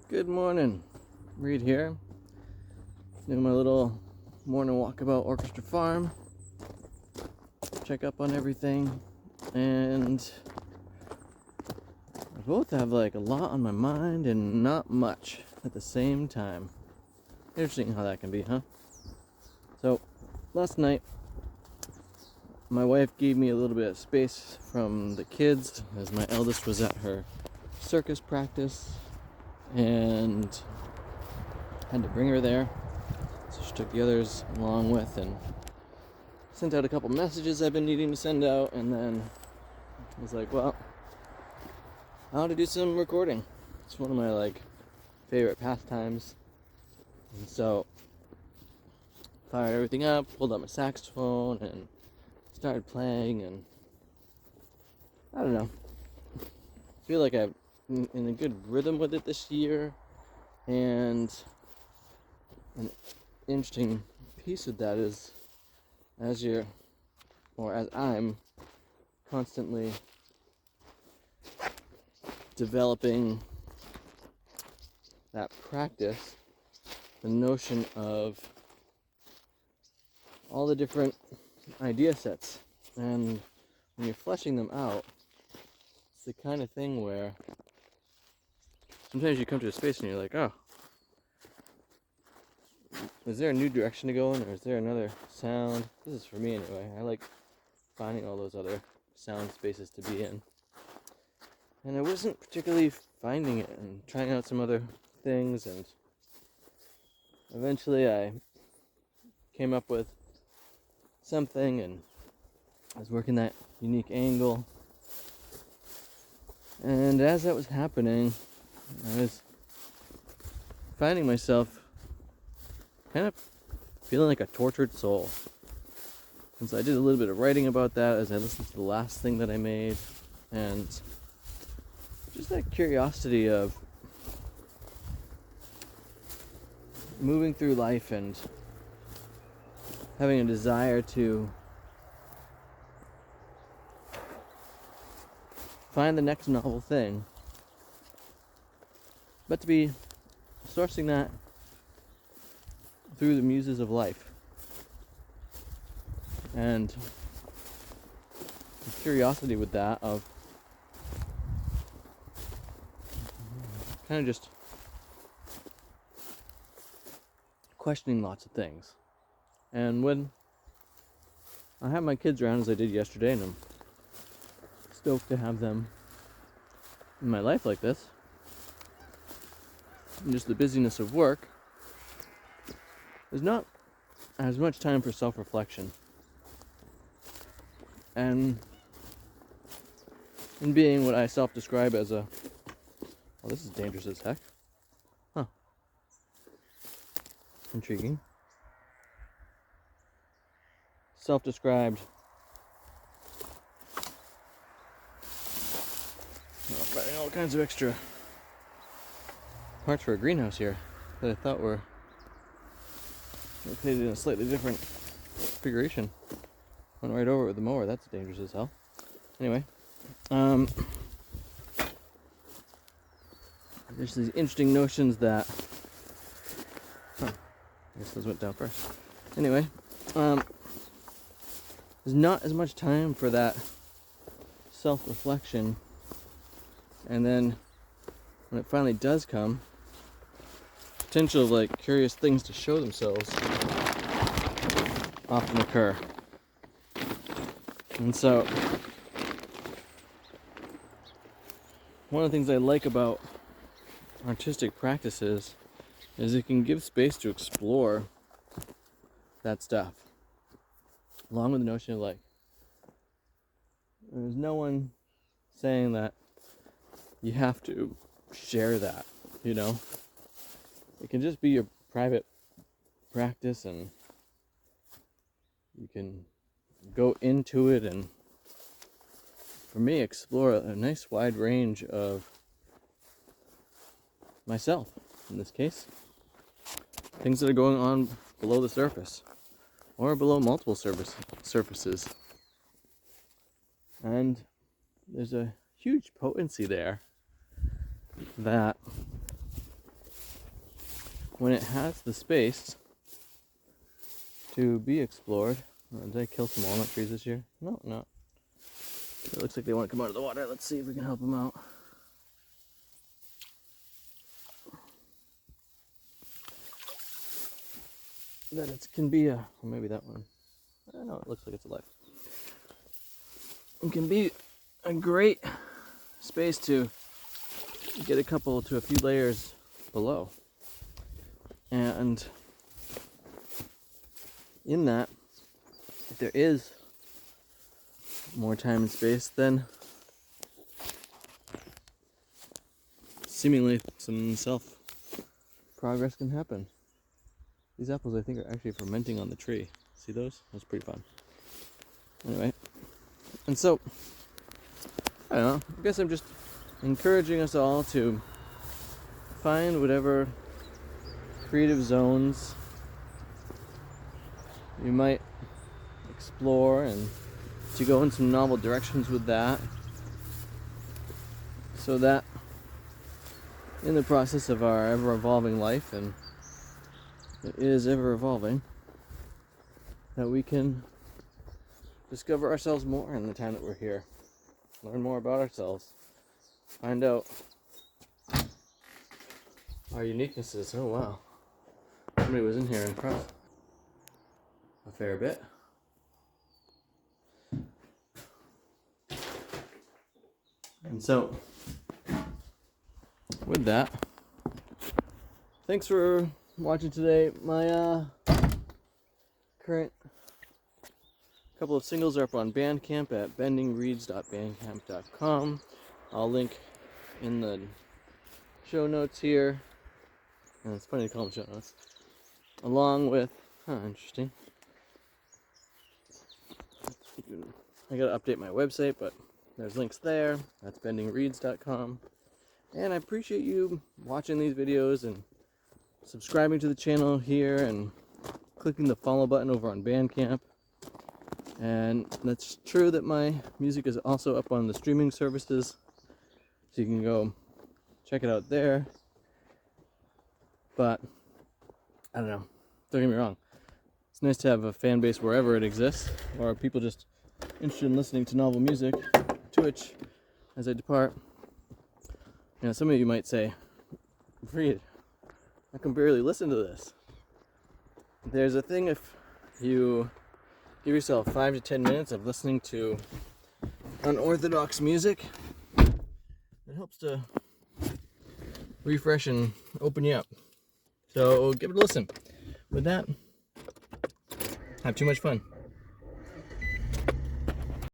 Good morning. Reed here. Doing my little morning walkabout Orchestra Farm. Check up on everything. And I both have like a lot on my mind and not much at the same time. Interesting how that can be, huh? So, last night, my wife gave me a little bit of space from the kids as my eldest was at her circus practice and had to bring her there. So she took the others along with and sent out a couple messages I've been needing to send out, and then I was like, well, I want to do some recording. It's one of my favorite pastimes. And so fired everything up, pulled out my saxophone and started playing, and I don't know. I feel like I'm in a good rhythm with it this year, and an interesting piece of that is as I'm constantly developing that practice, the notion of all the different idea sets, and when you're fleshing them out, it's the kind of thing where sometimes you come to a space and you're like, oh, is there a new direction to go in, or is there another sound? This is for me anyway. I like finding all those other sound spaces to be in. And I wasn't particularly finding it and trying out some other things, and eventually I came up with something, and I was working that unique angle. And as that was happening, I was finding myself kind of feeling like a tortured soul. And so I did a little bit of writing about that as I listened to the last thing that I made, and just that curiosity of moving through life and having a desire to find the next novel thing, but to be sourcing that through the muses of life. And the curiosity with that of kind of just questioning lots of things. And when I have my kids around, as I did yesterday, and I'm stoked to have them in my life like this, and just the busyness of work, there's not as much time for self-reflection. And in being what I self-describe as a... well, this is dangerous as heck. Huh. Intriguing. Self-described... finding all kinds of extra parts for a greenhouse here that I thought were located in a slightly different configuration. Went right over it with the mower. That's dangerous as hell. Anyway, there's these interesting notions that... I guess those went down first. Anyway, there's not as much time for that self-reflection, and then when it finally does come, potential of curious things to show themselves often occur. And so one of the things I like about artistic practices is it can give space to explore that stuff, along with the notion of there's no one saying that you have to share that, It can just be your private practice, and you can go into it and, for me, explore a nice wide range of myself, in this case. Things that are going on below the surface, or below multiple surfaces. And there's a huge potency there that when it has the space to be explored. Did I kill some walnut trees this year? No, no. It looks like they want to come out of the water. Let's see if we can help them out. That it can be a, or maybe that one. I don't know, it looks like it's alive. It can be a great space to get a couple to a few layers below. And in that, if there is more time and space, then seemingly some self-progress can happen. These apples, I think, are actually fermenting on the tree. See those? That's pretty fun. Anyway, and so, I don't know, I guess I'm just encouraging us all to find whatever creative zones you might explore and to go in some novel directions with that, so that in the process of our ever-evolving life, and it is ever-evolving, that we can discover ourselves more in the time that we're here, learn more about ourselves, find out our uniquenesses. Oh wow, somebody was in here and crossed a fair bit. And so, with that, thanks for watching today. My current couple of singles are up on Bandcamp at bendingreeds.bandcamp.com. I'll link in the show notes here. And it's funny to call them show notes. Along with, interesting. I gotta update my website, but there's links there. That's bendingreeds.com. And I appreciate you watching these videos and subscribing to the channel here and clicking the follow button over on Bandcamp. And that's true that my music is also up on the streaming services, so you can go check it out there. But I don't know, don't get me wrong, it's nice to have a fan base wherever it exists, or people just interested in listening to novel music. To which, as I depart, some of you might say, Freed, I can barely listen to this. There's a thing, if you give yourself 5 to 10 minutes of listening to unorthodox music, it helps to refresh and open you up. So give it a listen. With that, have too much fun.